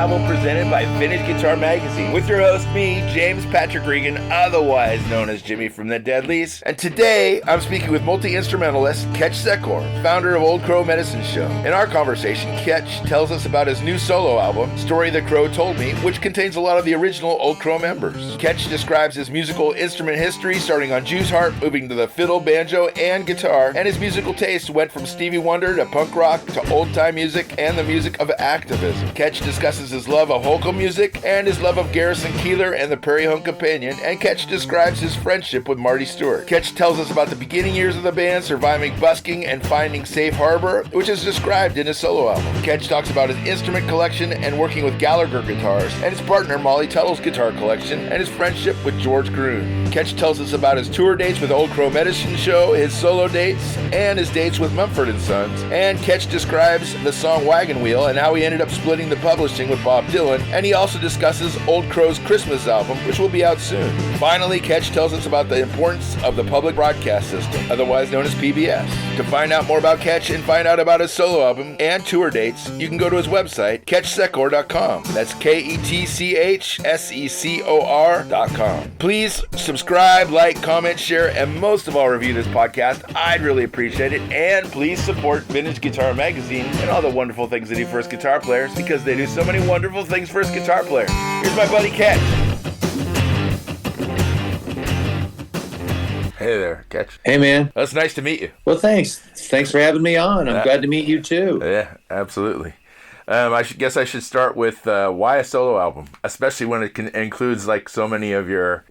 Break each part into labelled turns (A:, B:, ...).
A: album presented by Vintage Guitar Magazine with your host, me, James Patrick Regan, otherwise known as Jimmy from the Deadlies. And today, I'm speaking with multi-instrumentalist Ketch Secor, founder of Old Crow Medicine Show. In our conversation, Ketch tells us about his new solo album, Story the Crow Told Me, which contains a lot of the original Old Crow members. Ketch describes his musical instrument history, starting on Jew's harp, moving to the fiddle, banjo, and guitar, and his musical taste went from Stevie Wonder to punk rock to old-time music and the music of activism. Ketch discusses his love of Hokum music and his love of Garrison Keillor and the Prairie Home Companion, and Ketch describes his friendship with Marty Stuart. Ketch tells us about the beginning years of the band, surviving busking and finding safe harbor, which is described in his solo album. Ketch talks about his instrument collection and working with Gallagher guitars, and his partner Molly Tuttle's guitar collection, and his friendship with George Groon. Ketch tells us about his tour dates with Old Crow Medicine Show, his solo dates, and his dates with Mumford & Sons. And Ketch describes the song Wagon Wheel and how he ended up splitting the publishing with Bob Dylan, and he also discusses Old Crow's Christmas album, which will be out soon. Finally, Ketch tells us about the importance of the public broadcast system, otherwise known as PBS. To find out more about Ketch and find out about his solo album and tour dates, you can go to his website, ketchsecor.com. That's KetchSecor.com. Please subscribe, like, comment, share, and most of all, review this podcast. I'd really appreciate it. And please support Vintage Guitar Magazine and all the wonderful things they do for us guitar players, because they do so many wonderful things for us guitar players. Here's my buddy Ketch. Hey there, Ketch.
B: Hey, man.
A: It's nice to meet you.
B: Well, thanks. Thanks for having me on. I'm glad to meet you, too.
A: Yeah, absolutely. Guess I should start with why a solo album, especially when it includes like so many of your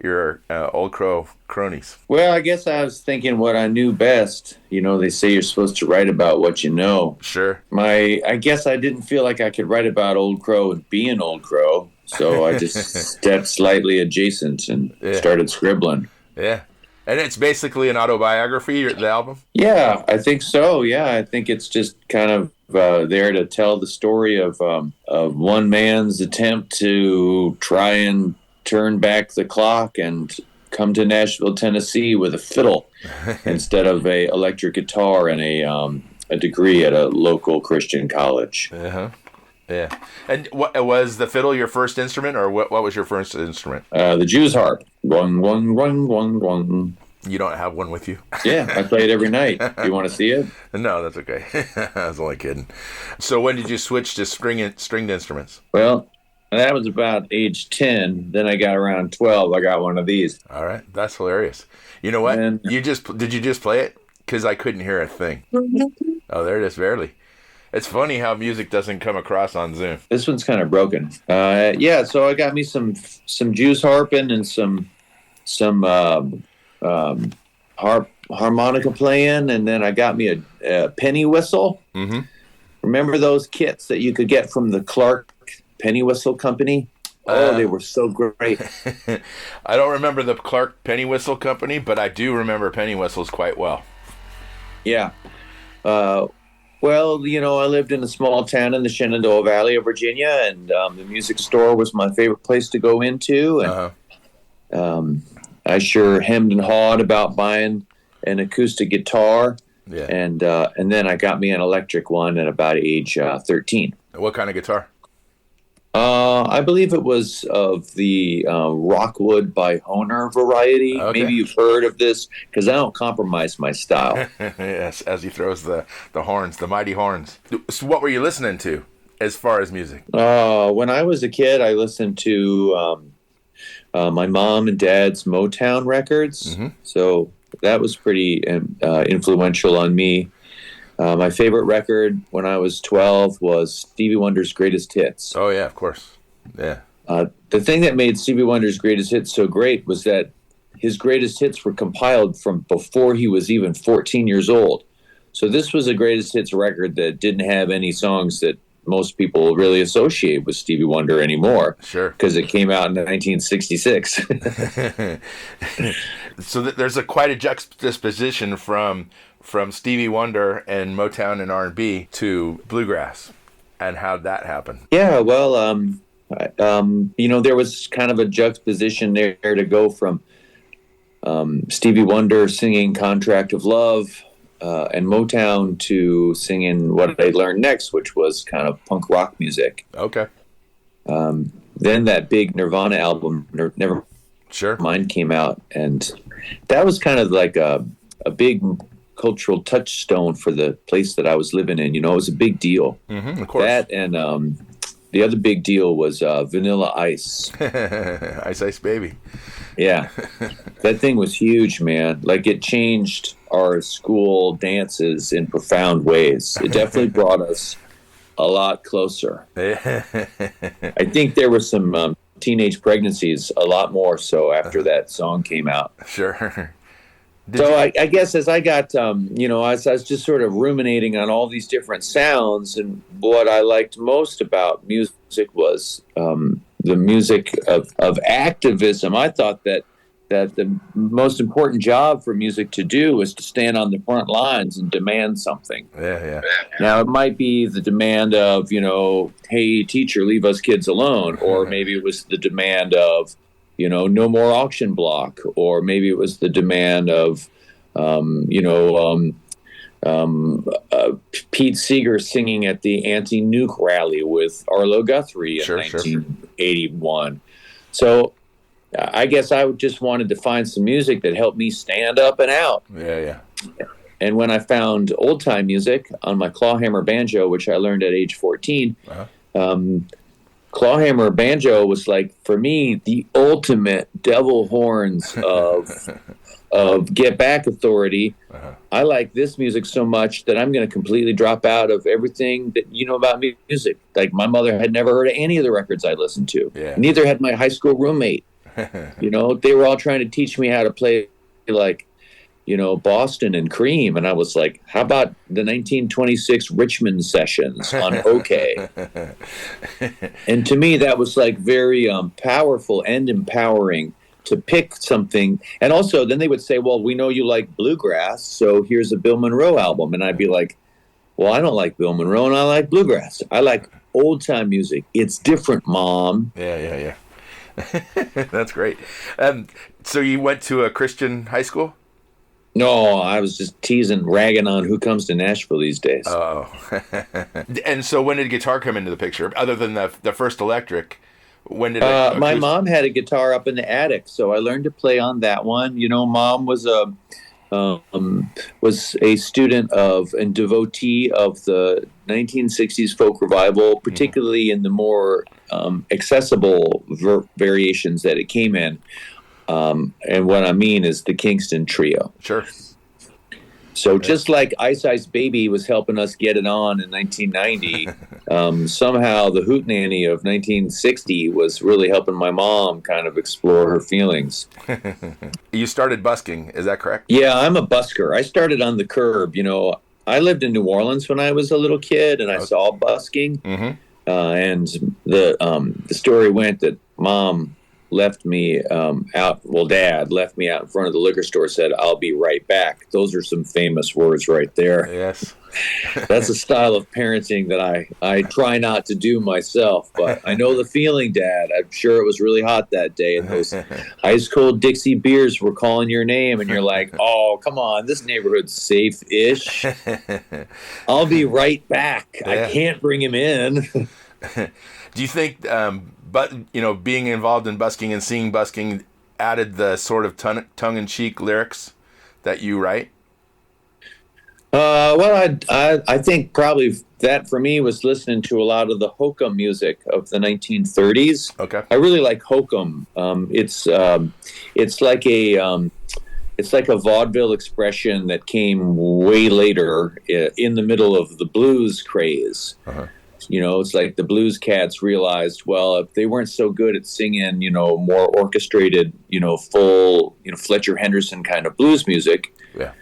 A: Old Crow cronies.
B: Well, I guess I was thinking what I knew best. You know, they say you're supposed to write about what you know.
A: Sure.
B: I guess I didn't feel like I could write about Old Crow and be an Old Crow, so I just stepped slightly adjacent and started scribbling.
A: Yeah. And it's basically an autobiography, the album?
B: Yeah, I think so. Yeah, I think it's just kind of there to tell the story of one man's attempt to try and turn back the clock and come to Nashville, Tennessee with a fiddle instead of a electric guitar and a degree at a local Christian college.
A: Uh-huh. Yeah. And what was the fiddle your first instrument, or what was your first instrument?
B: The Jew's harp. Gwung, gwung, gwung, gwung, gwung.
A: You don't have one with you?
B: Yeah, I play it every night. Do you want to see it?
A: No, that's okay. I was only kidding. So when did you switch to stringed instruments?
B: Well, that was about age 10. Then I got around 12. I got one of these.
A: All right. That's hilarious. You know what? Did you just play it? Because I couldn't hear a thing. Oh, there it is, barely. It's funny how music doesn't come across on Zoom.
B: This one's kind of broken. So I got me some Jew's harping and some harmonica playing, and then I got me a penny whistle. Mm-hmm. Remember those kits that you could get from the Clark Penny Whistle Company? Oh, they were so great.
A: I don't remember the Clark Penny Whistle Company, but I do remember penny whistles quite well. Yeah.
B: Well, you know, I lived in a small town in the Shenandoah Valley of Virginia, and the music store was my favorite place to go into. And I sure hemmed and hawed about buying an acoustic guitar. Yeah. And then I got me an electric one at about age 13.
A: What kind of guitar?
B: I believe it was of the Rockwood by Honer variety. Okay. Maybe you've heard of this, because I don't compromise my style.
A: Yes, as he throws the horns, the mighty horns. So what were you listening to as far as music?
B: When I was a kid, I listened to my mom and dad's Motown records. Mm-hmm. So that was pretty influential on me. My favorite record when I was 12 was Stevie Wonder's Greatest Hits.
A: Oh, yeah, of course. Yeah.
B: The thing that made Stevie Wonder's Greatest Hits so great was that his greatest hits were compiled from before he was even 14 years old. So this was a Greatest Hits record that didn't have any songs that most people really associate with Stevie Wonder anymore.
A: Sure.
B: Because it came out in 1966.
A: So there's quite a juxtaposition from Stevie Wonder and Motown and R&B to bluegrass, and how'd that happen?
B: Yeah, well, there was kind of a juxtaposition there to go from Stevie Wonder singing Contract of Love and Motown to singing what I learned next, which was kind of punk rock music.
A: Okay.
B: Then that big Nirvana album, Never
A: Sure.
B: Mind, came out, and that was kind of like a big cultural touchstone for the place that I was living in. It was a big deal.
A: Mm-hmm, of course.
B: That and the other big deal was Vanilla Ice.
A: Ice Ice Baby.
B: Yeah, that thing was huge, man. Like, it changed our school dances in profound ways. It definitely brought us a lot closer. I think there were some teenage pregnancies, a lot more so after that song came out.
A: Sure.
B: I guess as I got, as I was just sort of ruminating on all these different sounds, and what I liked most about music was the music of activism. I thought that the most important job for music to do was to stand on the front lines and demand something.
A: Yeah.
B: Now, it might be the demand of, hey, teacher, leave us kids alone. Or maybe it was the demand of, no more auction block. Or maybe it was the demand of, Pete Seeger singing at the anti-nuke rally with Arlo Guthrie in 1981. So I guess I just wanted to find some music that helped me stand up and out.
A: Yeah.
B: And when I found old-time music on my clawhammer banjo, which I learned at age 14, clawhammer banjo was, like, for me, the ultimate devil horns of get back authority. I like this music so much that I'm going to completely drop out of everything that you know about music. Like, my mother had never heard of any of the records I listened to.
A: Yeah.
B: Neither had my high school roommate. They were all trying to teach me how to play, like, Boston and Cream. And I was like, how about the 1926 Richmond sessions on OK? And to me, that was, like, very powerful and empowering to pick something. And also, then they would say, well, we know you like bluegrass, so here's a Bill Monroe album. And I'd be like, well, I don't like Bill Monroe, and I like bluegrass. I like old-time music. It's different, Mom.
A: Yeah. That's great. So you went to a Christian high school?
B: No, I was just teasing, ragging on who comes to Nashville these days.
A: Oh. And so when did guitar come into the picture, other than the first electric? When did
B: my mom had a guitar up in the attic, so I learned to play on that one. Mom was a student of and devotee of the 1960s folk revival, particularly in the more accessible variations that it came in. And what I mean is the Kingston Trio.
A: Sure.
B: So just like Ice Ice Baby was helping us get it on in 1990, somehow the Hootenanny of 1960 was really helping my mom kind of explore her feelings.
A: You started busking, is that correct?
B: Yeah, I'm a busker. I started on the curb. I lived in New Orleans when I was a little kid, and I saw busking.
A: Mm-hmm.
B: And the story went that Mom left me Dad left me out in front of the liquor store, said, "I'll be right back." Those are some famous words right there.
A: Yes.
B: That's a style of parenting that I try not to do myself, but I know the feeling, Dad. I'm sure it was really hot that day, and those ice cold Dixie beers were calling your name, and you're like, oh, come on, this neighborhood's safe-ish. I'll be right back. Yeah. I can't bring him in.
A: Do you think being involved in busking and seeing busking added the sort of tongue-in-cheek lyrics that you write?
B: Well, I think probably that for me was listening to a lot of the Hokum music of the 1930s.
A: Okay.
B: I really like Hokum. It's like a vaudeville expression that came way later in the middle of the blues craze. Uh-huh. It's like the blues cats realized, well, if they weren't so good at singing, more orchestrated, full, Fletcher Henderson kind of blues music.
A: Yeah.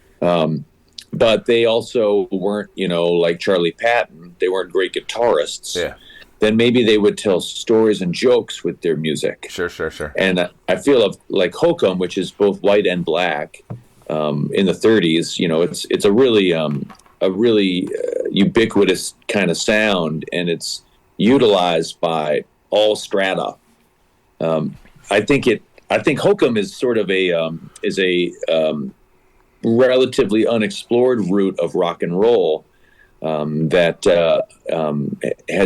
B: But they also weren't, like Charlie Patton. They weren't great guitarists.
A: Yeah.
B: Then maybe they would tell stories and jokes with their music.
A: Sure.
B: And I feel like Hokum, which is both white and black, in the 30s. It's a really ubiquitous kind of sound, and it's utilized by all strata. I think Hokum is sort of a relatively unexplored route of rock and roll, has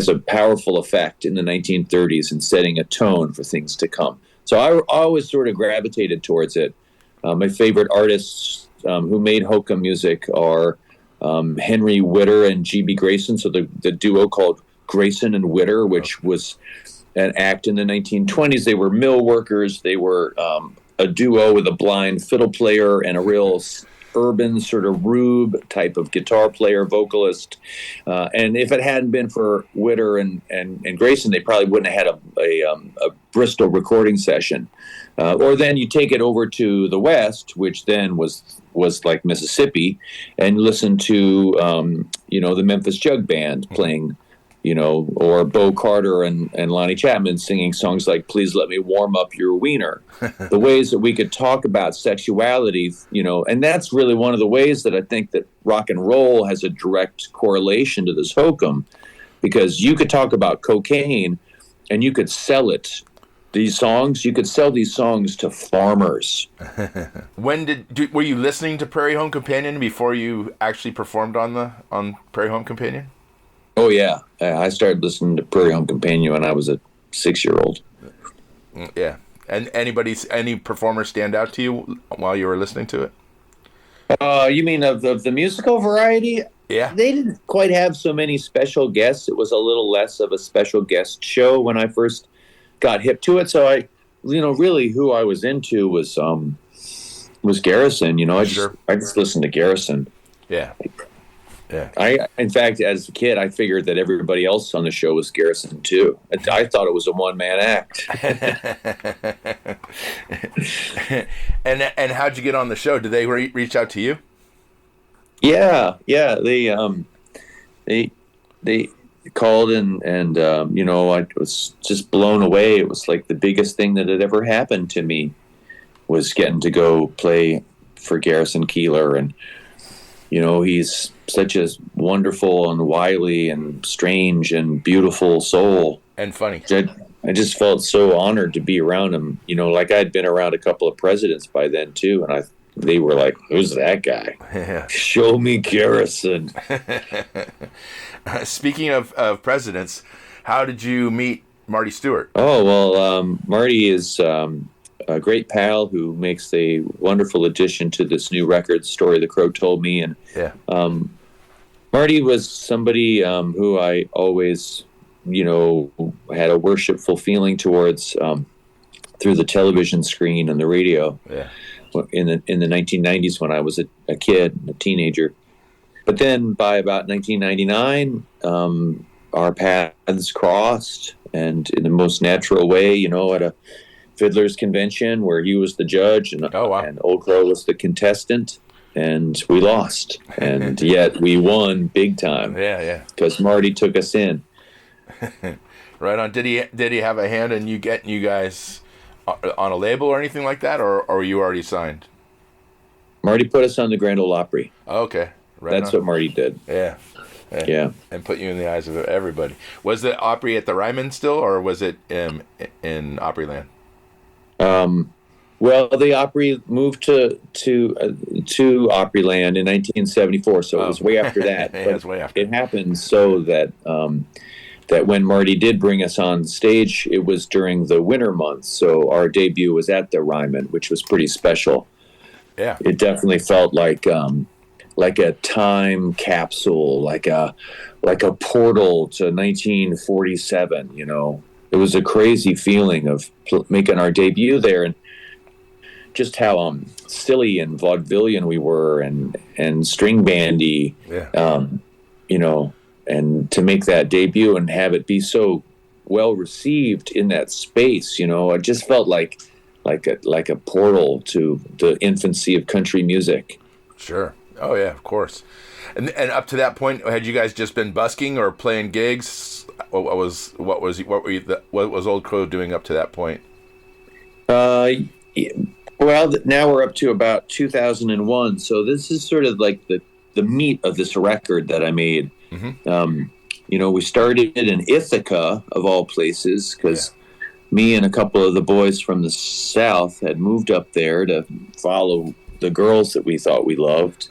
B: a powerful effect in the 1930s in setting a tone for things to come. So I always sort of gravitated towards it. My favorite artists who made Hokum music are Henry Witter and G.B. Grayson, so the duo called Grayson and Witter, which was an act in the 1920s. They were mill workers. They were a duo with a blind fiddle player and a real urban sort of rube type of guitar player, vocalist. And if it hadn't been for Witter and Grayson, they probably wouldn't have had a Bristol recording session. Or then you take it over to the West, which then was like Mississippi, and listen to, the Memphis Jug Band playing, or Bo Carter and Lonnie Chapman singing songs like Please Let Me Warm Up Your Wiener. The ways that we could talk about sexuality, and that's really one of the ways that I think that rock and roll has a direct correlation to this Hokum, because you could talk about cocaine and you could sell it. You could sell these songs to farmers.
A: Were you listening to Prairie Home Companion before you actually performed on Prairie Home Companion?
B: Oh yeah, I started listening to Prairie Home Companion when I was a 6-year-old.
A: Yeah, and any performers stand out to you while you were listening to it?
B: You mean of the musical variety?
A: Yeah,
B: they didn't quite have so many special guests. It was a little less of a special guest show when I first got hip to it. So I, really who I was into was Garrison. I just listened to Garrison.
A: Yeah. Yeah.
B: In fact, as a kid, I figured that everybody else on the show was Garrison too. I thought it was a one-man act.
A: And how'd you get on the show? Did they reach out to you?
B: Yeah. They called and I was just blown away. It was like the biggest thing that had ever happened to me was getting to go play for Garrison Keillor, and he's such a wonderful and wily and strange and beautiful soul.
A: And funny.
B: I just felt so honored to be around him. Like I'd been around a couple of presidents by then too, and they were like, "Who's that guy?
A: Yeah.
B: Show me Garrison."
A: Speaking of presidents, how did you meet Marty Stuart?
B: Oh, well, Marty is a great pal who makes a wonderful addition to this new record, Story the Crow Told Me. And Marty was somebody who I always, had a worshipful feeling towards through the television screen and the radio.
A: Yeah.
B: In the 1990s when I was a kid, a teenager. But then by about 1999, our paths crossed, and in the most natural way, at a fiddlers convention where he was the judge and Old Crow was the contestant, and we lost, and yet we won big time.
A: Yeah.
B: Because Marty took us in.
A: Right on. Did he have a hand in you getting you guys on a label or anything like that, or were you already signed?
B: Marty put us on the Grand Ole Opry.
A: Okay.
B: That's what Marty did.
A: Yeah. And put you in the eyes of everybody. Was the Opry at the Ryman still, or was it in Opryland?
B: Well, the Opry moved to Opryland in 1974, so it was way after that.
A: Yeah, it was way after.
B: It happened so that that when Marty did bring us on stage, it was during the winter months, so our debut was at the Ryman, which was pretty special.
A: Yeah,
B: it definitely felt like a time capsule, like a portal to 1947. It was a crazy feeling of making our debut there, and just how silly and vaudevillian we were, and string bandy.
A: Yeah.
B: And to make that debut and have it be so well received in that space, it just felt like a portal to the infancy of country music.
A: Sure. Oh yeah, of course. And up to that point, had you guys just been busking or playing gigs? What was Old Crow doing up to that point?
B: Well, now we're up to about 2001. So this is sort of like the meat of this record that I made. Mm-hmm. We started in Ithaca, of all places, because me and a couple of the boys from the South had moved up there to follow the girls that we thought we loved,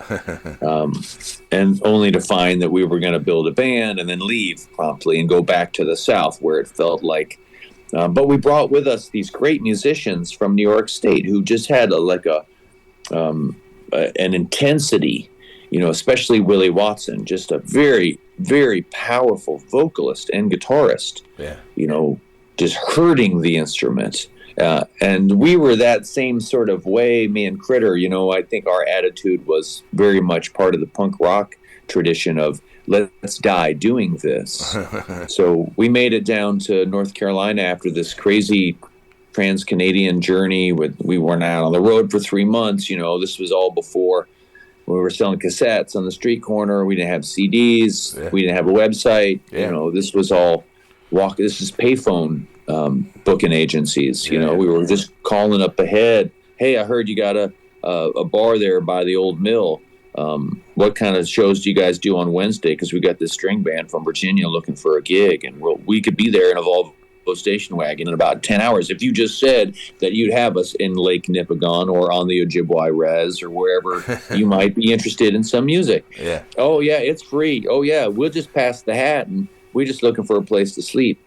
B: and only to find that we were going to build a band and then leave promptly and go back to the South where it felt like. But we brought with us these great musicians from New York State who just had an intensity, especially Willie Watson, just a very, very powerful vocalist and guitarist.
A: Yeah.
B: Just hurting the instrument. And we were that same sort of way, me and Critter. I think our attitude was very much part of the punk rock tradition of let's die doing this. So we made it down to North Carolina after this crazy trans-Canadian journey. We were out on the road for 3 months. This was all before we were selling cassettes on the street corner. We didn't have CDs. Yeah. We didn't have a website. Yeah. This was all this is payphone booking agencies. We were just calling up ahead. Hey, I heard you got a bar there by the old mill. What kind of shows do you guys do on Wednesday? Because we got this string band from Virginia looking for a gig, and we could be there in a Volvo station wagon in about 10 hours. If you just said that you'd have us in Lake Nipigon or on the Ojibwa Res or wherever you might be interested in some music.
A: Yeah.
B: Oh, yeah, it's free. Oh, yeah, we'll just pass the hat, and we're just looking for a place to sleep.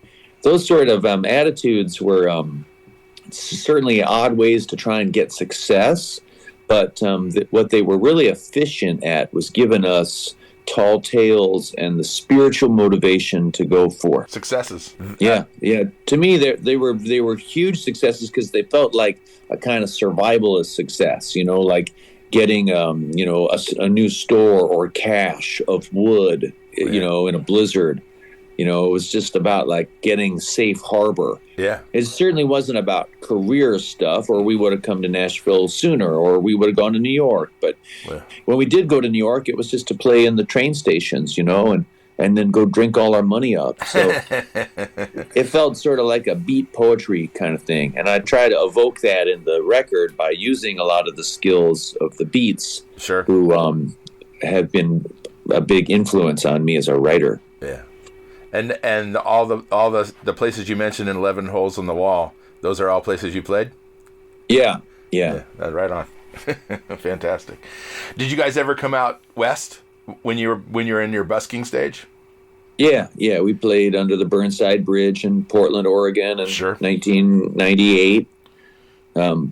B: Those sort of attitudes were certainly odd ways to try and get success, but what they were really efficient at was giving us tall tales and the spiritual motivation to go for
A: successes.
B: Yeah. To me, they were huge successes because they felt like a kind of survivalist success. Like getting a new store or cache of wood. In a blizzard. It was just about like getting safe harbor.
A: Yeah.
B: It certainly wasn't about career stuff, or we would have come to Nashville sooner, or we would have gone to New York. But when we did go to New York, it was just to play in the train stations, and then go drink all our money up. So it felt sort of like a beat poetry kind of thing. And I try to evoke that in the record by using a lot of the skills of the Beats,
A: sure,
B: who have been a big influence on me as a writer.
A: Yeah. And all the places you mentioned in 11 Holes on the Wall, those are all places you played?
B: Yeah.
A: That's right on. Fantastic. Did you guys ever come out west when you were in your busking stage?
B: Yeah. We played under the Burnside Bridge in Portland, Oregon in 1998.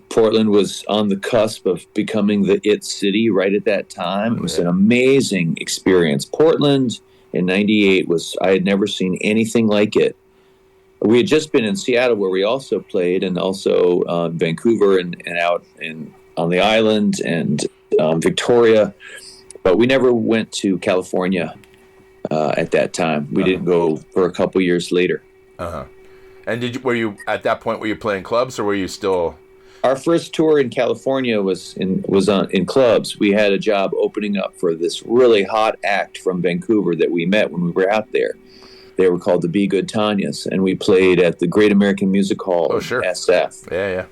B: Portland was on the cusp of becoming the it city right at that time. It was an amazing experience. Portland in 98 I had never seen anything like it. We had just been in Seattle where we also played, and also Vancouver and out on the island and Victoria, but we never went to California at that time. We didn't go for a couple years later.
A: And were you at that point? Were you playing clubs, or were you still?
B: Our first tour in California was in clubs. We had a job opening up for this really hot act from Vancouver that we met when we were out there. They were called the Be Good Tanyas, and we played at the Great American Music Hall in SF.
A: Yeah.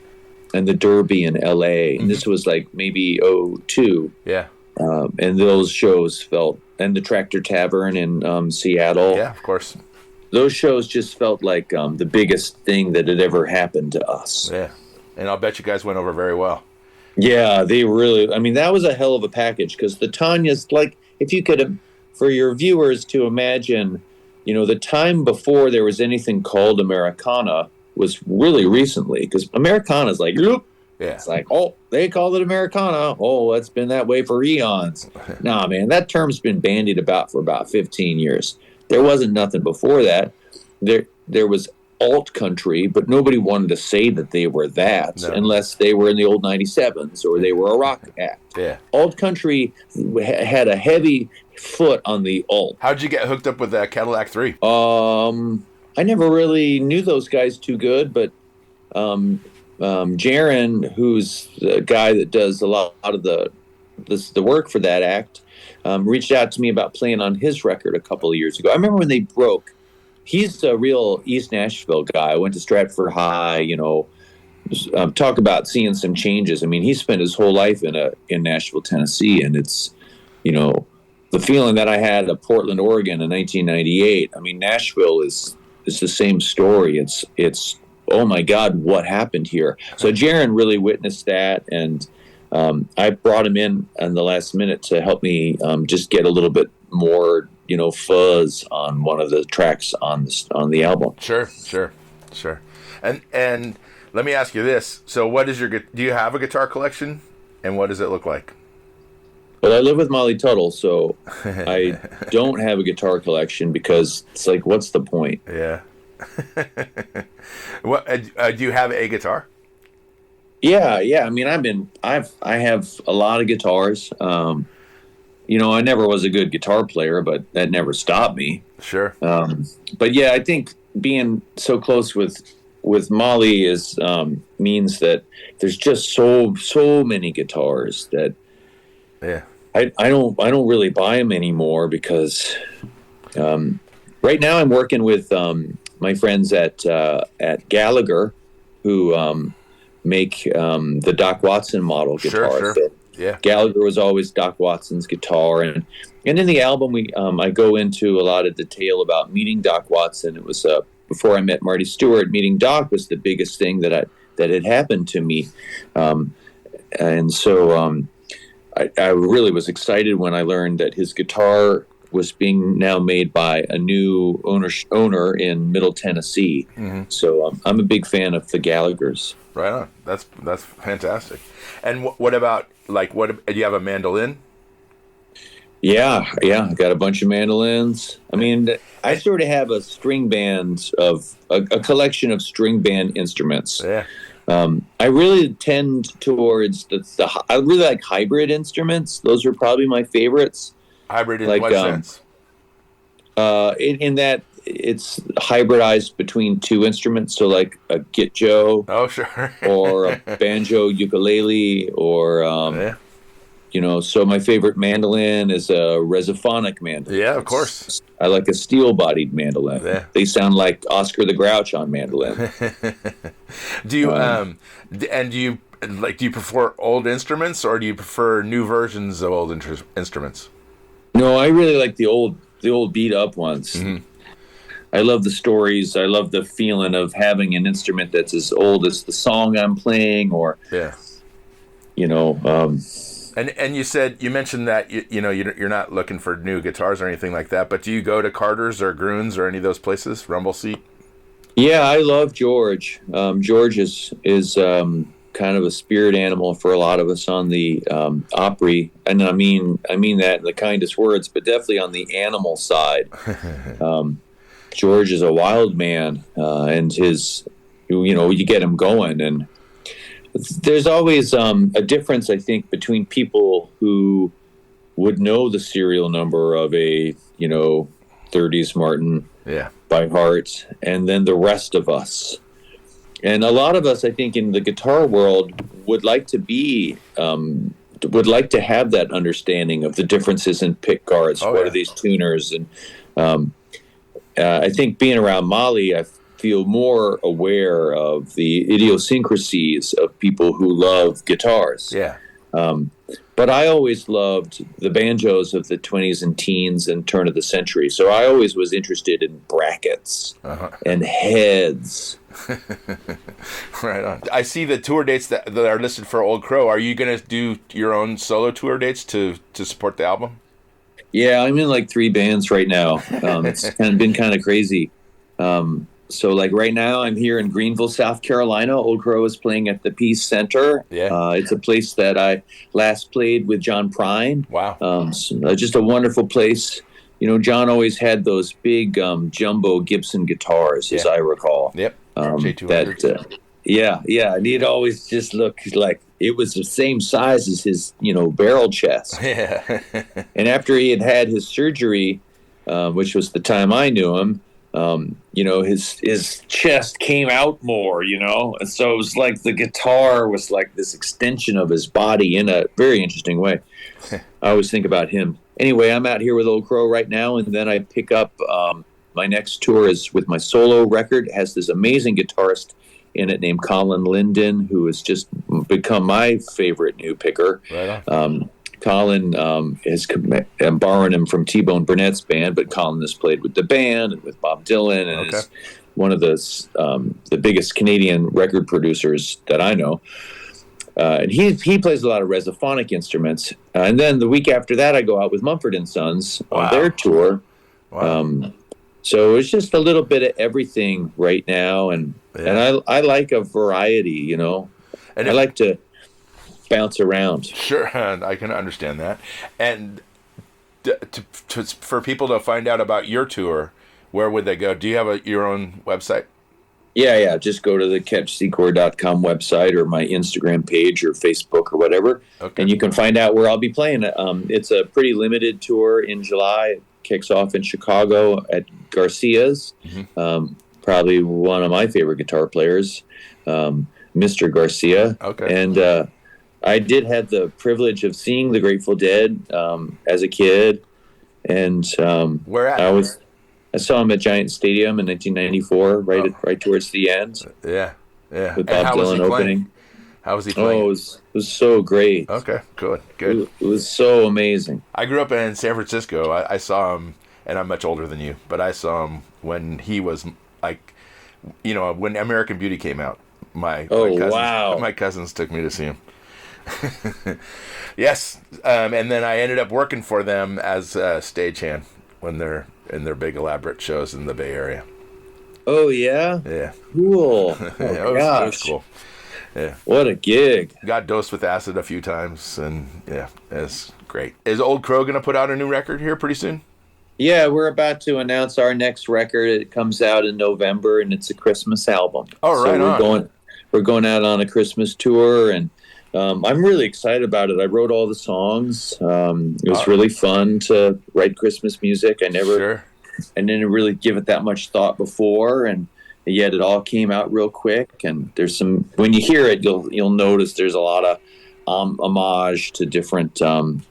B: And the Derby in LA. And this was like maybe 2002.
A: Yeah.
B: And those shows felt, and the Tractor Tavern in Seattle.
A: Yeah, of course.
B: Those shows just felt like the biggest thing that had ever happened to us.
A: Yeah. And I'll bet you guys went over very well.
B: Yeah, they really, that was a hell of a package, because the Tanyas, like, if you could, for your viewers to imagine, the time before there was anything called Americana was really recently, because Americana's like, look, it's like, oh, they call it Americana. Oh, it's been that way for eons. Nah, man, that term's been bandied about for about 15 years. There wasn't nothing before that. There was alt country, but nobody wanted to say that they were that unless they were in the old 97s or they were a rock act.
A: Yeah.
B: Alt country had a heavy foot on the alt.
A: How'd you get hooked up with Cadillac 3?
B: I never really knew those guys too good, but Jaron, who's the guy that does a lot of the work for that act, reached out to me about playing on his record a couple of years ago. I remember when they broke. He's a real East Nashville guy. I went to Stratford High, talk about seeing some changes. He spent his whole life in Nashville, Tennessee, and it's, the feeling that I had of Portland, Oregon in 1998. Nashville is the same story. It's oh my God, what happened here? So Jaron really witnessed that, and I brought him in the last minute to help me just get a little bit more, fuzz on one of the tracks on the album.
A: Sure. And let me ask you this: so, do you have a guitar collection, and what does it look like?
B: Well, I live with Molly Tuttle, so I don't have a guitar collection because it's like, what's the point?
A: Yeah. What do you have a guitar?
B: Yeah. I mean, I have a lot of guitars. I never was a good guitar player, but that never stopped me.
A: Sure.
B: But yeah, I think being so close with Molly means that there's just so many guitars that I don't really buy them anymore because right now I'm working with my friends at Gallagher who make the Doc Watson model guitars.
A: Sure.
B: So
A: yeah.
B: Gallagher was always Doc Watson's guitar, and in the album I go into a lot of detail about meeting Doc Watson. It was before I met Marty Stuart. Meeting Doc was the biggest thing that had happened to me, and so I really was excited when I learned that his guitar was being now made by a new owner in Middle Tennessee. Mm-hmm. So I'm a big fan of the Gallaghers.
A: Right on. That's fantastic. And what about do you have a mandolin?
B: Yeah. I got a bunch of mandolins. I mean, I sort of have a string band of a collection of string band instruments.
A: Yeah.
B: I really tend towards I really like hybrid instruments. Those are probably my favorites.
A: Hybrid in what sense?
B: In that it's hybridized between two instruments, so like a gitjo,
A: oh sure,
B: or a banjo ukulele, or so my favorite mandolin is a resophonic mandolin.
A: Yeah, of course.
B: I like a steel-bodied mandolin. Yeah. They sound like Oscar the Grouch on mandolin.
A: Do you prefer old instruments or do you prefer new versions of old instruments?
B: No, I really like the old beat up ones.
A: Mm-hmm.
B: I love the stories. I love the feeling of having an instrument that's as old as the song I'm playing, or
A: And you mentioned that you're not looking for new guitars or anything like that, but do you go to Carter's or Groon's or any of those places? Rumble Seat?
B: Yeah, I love George. George is kind of a spirit animal for a lot of us on the Opry, and I mean that in the kindest words, but definitely on the animal side. George is a wild man, and his, you get him going, and there's always a difference, I think, between people who would know the serial number of a 30s Martin by heart, and then the rest of us. And a lot of us, I think, in the guitar world would like to have that understanding of the differences in pick guards. What are these tuners? And I think being around Molly, I feel more aware of the idiosyncrasies of people who love guitars.
A: Yeah.
B: But I always loved the banjos of the 20s and teens and turn of the century. So I always was interested in brackets and heads.
A: Right on. I see the tour dates that are listed for Old Crow. Are you going to do your own solo tour dates to support the album?
B: Yeah, I'm in like 3 bands right now. It's been kind of crazy. So like right now I'm here in Greenville, South Carolina. Old Crow is playing at the Peace Center.
A: Yeah.
B: It's a place that I last played with John Prine.
A: Wow.
B: Just a wonderful place. John always had those big jumbo Gibson guitars, as I recall.
A: Yep. J200.
B: And he'd always just look like it was the same size as his, barrel chest.
A: Yeah.
B: And after he had his surgery, which was the time I knew him, his chest came out more, and so it was like the guitar was like this extension of his body in a very interesting way. I always think about him. Anyway, I'm out here with Old Crow right now, and then I pick up my next tour is with my solo record. It has this amazing guitarist in it named Colin Linden, who has just become my favorite new picker.
A: Right on.
B: Colin I'm borrowing him from T-Bone Burnett's band, but Colin has played with the band and with Bob Dylan, and is one of the biggest Canadian record producers that I know. And he plays a lot of resophonic instruments. And then the week after that, I go out with Mumford and Sons on their tour.
A: Wow.
B: So it's just a little bit of everything right now, and I like a variety, And I like to bounce around.
A: Sure, I can understand that. And for people to find out about your tour, where would they go? Do you have your own website?
B: Yeah. Just go to the ketchsecor.com website or my Instagram page or Facebook or whatever, and you can find out where I'll be playing. It's a pretty limited tour in July. It kicks off in Chicago at Garcia's. Mm-hmm. Probably one of my favorite guitar players, Mr. Garcia.
A: Okay.
B: And I did have the privilege of seeing the Grateful Dead as a kid, and
A: where at?
B: I saw him at Giant Stadium in 1994, right towards the end.
A: Yeah.
B: With Bob Dylan opening.
A: How was he playing?
B: Oh, it was so great.
A: Okay, good.
B: It was so amazing.
A: I grew up in San Francisco. I saw him, and I'm much older than you, but I saw him when he was when American Beauty came out. My cousins took me to see him. Yes, and then I ended up working for them as a stagehand when they're in their big elaborate shows in the Bay Area.
B: Oh yeah,
A: yeah,
B: cool.
A: It was cool. Yeah,
B: what a gig!
A: Got dosed with acid a few times, and it's great. Is Old Crow gonna put out a new record here pretty soon?
B: Yeah, we're about to announce our next record. It comes out in November, and it's a Christmas album.
A: Oh, right on.
B: We're going out on a Christmas tour, and I'm really excited about it. I wrote all the songs. It was really fun to write Christmas music. I didn't really give it that much thought before, and yet it all came out real quick. And there's when you hear it, you'll notice there's a lot of homage to different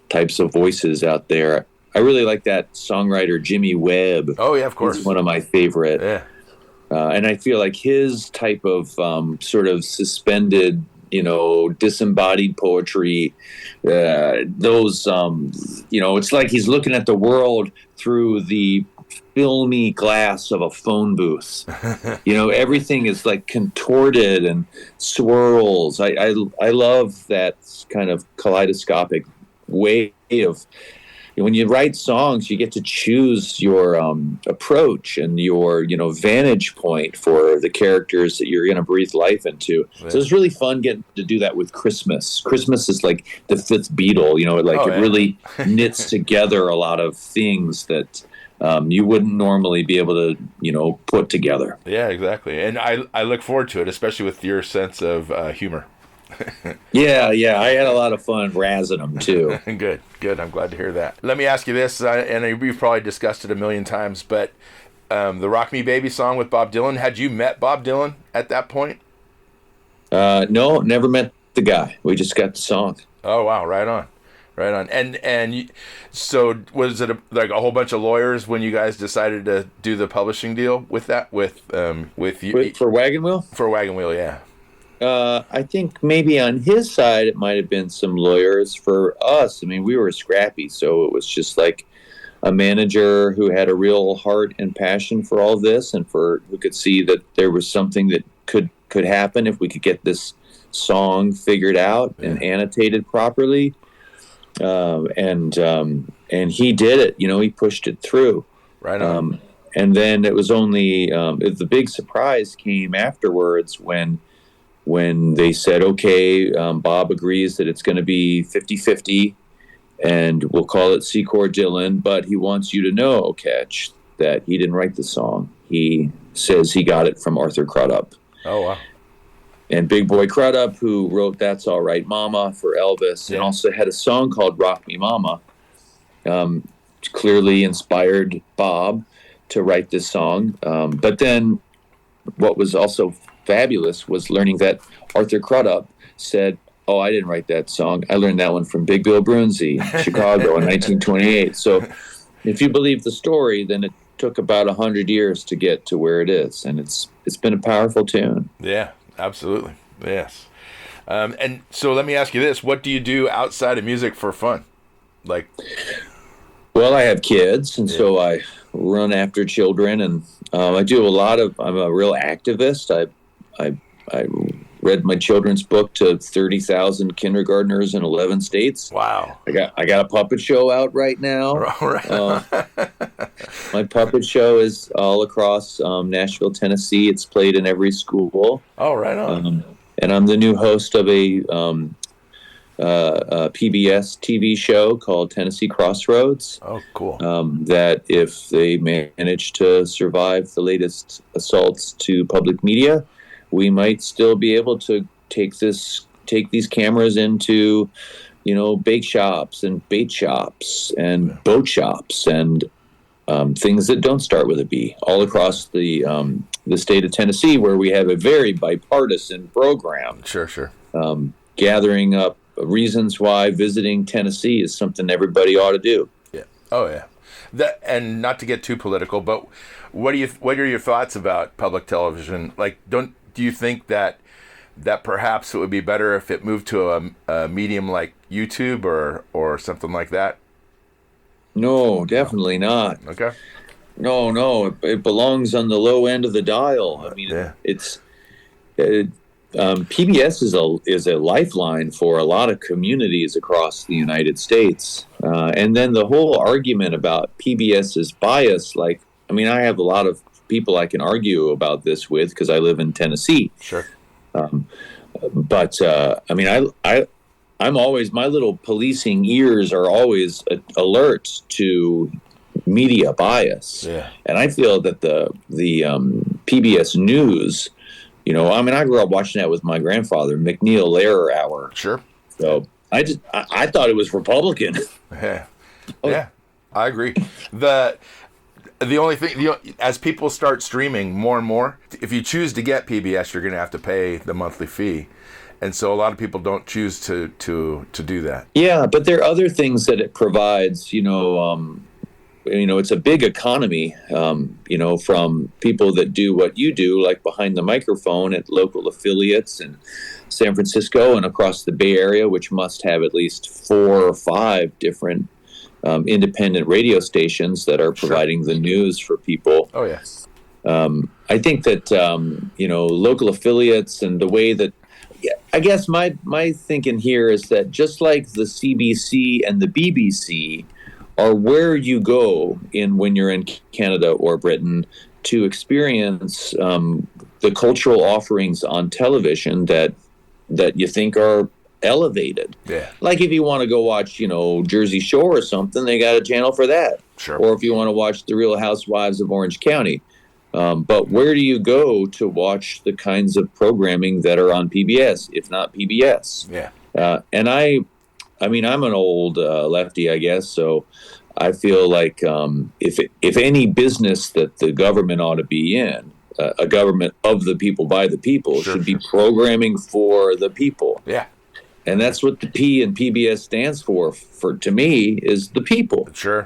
B: types of voices out there. I really like that songwriter Jimmy Webb.
A: Oh yeah, of course.
B: He's one of my favorite.
A: Yeah.
B: And I feel like his type of sort of suspended, disembodied poetry, it's like he's looking at the world through the filmy glass of a phone booth. Everything is like contorted and swirls. I love that kind of kaleidoscopic way of, when you write songs, you get to choose your approach and your vantage point for the characters that you're going to breathe life into. Right. So it's really fun getting to do that with Christmas. Christmas is like the fifth Beatle. It really knits together a lot of things that you wouldn't normally be able to put together.
A: Yeah, exactly. And I look forward to it, especially with your sense of humor.
B: Yeah, I had a lot of fun razzing them too.
A: Good. I'm glad to hear that. Let me ask you this, and we've probably discussed it a million times, but the "Rock Me Baby" song with Bob Dylan. Had you met Bob Dylan at that point?
B: No, never met the guy. We just got the song.
A: Oh wow, right on. So was it like a whole bunch of lawyers when you guys decided to do the publishing deal with that with you
B: for Wagon Wheel?
A: For Wagon Wheel, yeah.
B: I think maybe on his side it might have been some lawyers. For us, I mean, we were scrappy, so it was just like a manager who had a real heart and passion for all this, and who could see that there was something that could happen if we could get this song figured out and annotated properly. And he did it. He pushed it through.
A: Right on.
B: And then it was only the big surprise came afterwards when they said, okay, Bob agrees that it's going to be 50-50 and we'll call it Secor Dylan, but he wants you to know, Ketch, that he didn't write the song. He says he got it from Arthur Crudup.
A: Oh, wow.
B: And Big Boy Crudup, who wrote That's All Right Mama for Elvis, and also had a song called Rock Me Mama, clearly inspired Bob to write this song. But then what was also fabulous was learning that Arthur Crudup said, oh, I didn't write that song. I learned that one from Big Bill Brunsey in Chicago in 1928. So if you believe the story, then it took about 100 years to get to where it is. And it's been a powerful tune.
A: Yeah, absolutely. Yes. And so let me ask you this. What do you do outside of music for fun?
B: Well, I have kids, and so I run after children, and I do I'm a real activist. I read my children's book to 30,000 kindergartners in 11 states.
A: Wow.
B: I got a puppet show out right now. My puppet show is all across Nashville, Tennessee. It's played in every school.
A: Oh, right on.
B: And I'm the new host of a PBS TV show called Tennessee Crossroads.
A: Oh, cool.
B: That if they manage to survive the latest assaults to public media, we might still be able to take these cameras into, bake shops and bait shops and boat shops and things that don't start with a B, all across the state of Tennessee, where we have a very bipartisan program.
A: Sure.
B: Gathering up reasons why visiting Tennessee is something everybody ought to do.
A: Yeah. Oh, yeah. And not to get too political, but what are your thoughts about public television? Like, do you think that perhaps it would be better if it moved to a medium like YouTube or something like that?
B: No, definitely not.
A: Okay.
B: No, it belongs on the low end of the dial. I mean,
A: yeah.
B: PBS is a lifeline for a lot of communities across the United States. And then the whole argument about PBS's bias, I have a lot of people I can argue about this with because I live in Tennessee.
A: Sure.
B: But I'm always, my little policing ears are always alert to media bias.
A: Yeah.
B: And I feel that the PBS News, I grew up watching that with my grandfather, McNeil Lehrer Hour.
A: Sure.
B: So I thought it was Republican.
A: Yeah. Yeah, I agree. The only thing, as people start streaming more and more, if you choose to get PBS, you're going to have to pay the monthly fee. And so a lot of people don't choose to do that. Yeah,
B: but there are other things that it provides, it's a big economy, from people that do what you do, like behind the microphone at local affiliates in San Francisco and across the Bay Area, which must have at least 4 or 5 different independent radio stations that are providing the news for people.
A: Oh, yes.
B: I think that, local affiliates and the way that, I guess my thinking here is that just like the CBC and the BBC are where you go when you're in Canada or Britain to experience the cultural offerings on television that you think are elevated.
A: Yeah.
B: Like if you want to go watch, Jersey Shore or something, they got a channel for that.
A: Sure.
B: Or if you want to watch The Real Housewives of Orange County. But where do you go to watch the kinds of programming that are on PBS, if not PBS?
A: Yeah.
B: And I'm an old lefty, I guess, so I feel like if any business that the government ought to be in, a government of the people, by the people, should be programming for the people.
A: Yeah.
B: And that's what the P in PBS stands for to me, is the people.
A: Sure.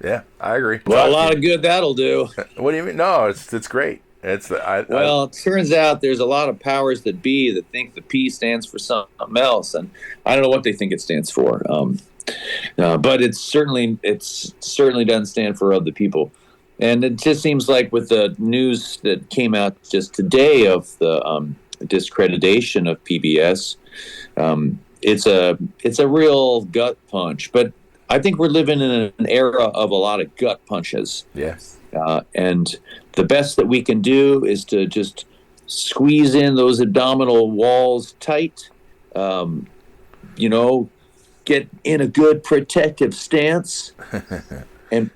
A: Yeah, I agree.
B: Well, a lot of good that'll do.
A: What do you mean? No, it's great. It
B: turns out there's a lot of powers that be that think the P stands for something else, and I don't know what they think it stands for. But it certainly doesn't stand for other people. And it just seems like with the news that came out just today of the discreditation of PBS, it's a real gut punch. But I think we're living in an era of a lot of gut punches.
A: Yes.
B: And the best that we can do is to just squeeze in those abdominal walls tight, get in a good protective stance. and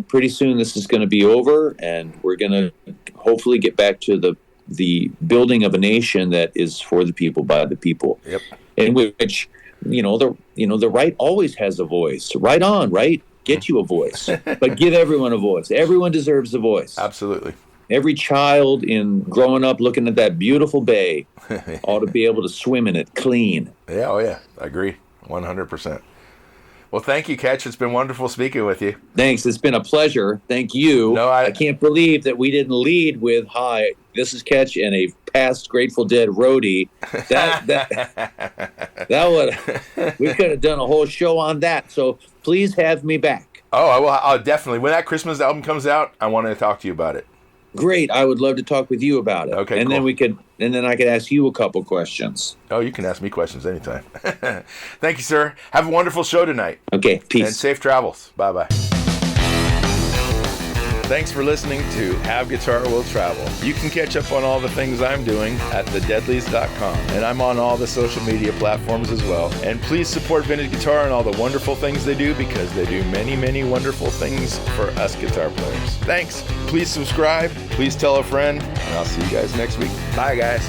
B: pretty soon this is going to be over, and we're going to hopefully get back to the building of a nation that is for the people, by the people.
A: Yep.
B: In which, the right always has a voice. Right on, right? Get you a voice. But give everyone a voice. Everyone deserves a voice.
A: Absolutely.
B: Every child in growing up looking at that beautiful bay ought to be able to swim in it clean.
A: Yeah, oh yeah. I agree. 100%. Well, thank you, Ketch. It's been wonderful speaking with you.
B: Thanks. It's been a pleasure. Thank you.
A: No, I
B: can't believe that we didn't lead with, hi, this is Ketch and a past Grateful Dead roadie. We could have done a whole show on that. So please have me back.
A: Oh, I'll definitely. When that Christmas album comes out, I want to talk to you about it.
B: Great. I would love to talk with you about it.
A: Okay,
B: and
A: cool.
B: then I could ask you a couple questions.
A: Oh, you can ask me questions anytime. Thank you, sir. Have a wonderful show tonight.
B: Okay, peace.
A: And safe travels. Bye-bye. Thanks for listening to Have Guitar Will Travel. You can catch up on all the things I'm doing at thedeadlies.com. And I'm on all the social media platforms as well. And please support Vintage Guitar and all the wonderful things they do, because they do many, many wonderful things for us guitar players. Thanks. Please subscribe. Please tell a friend. And I'll see you guys next week. Bye, guys.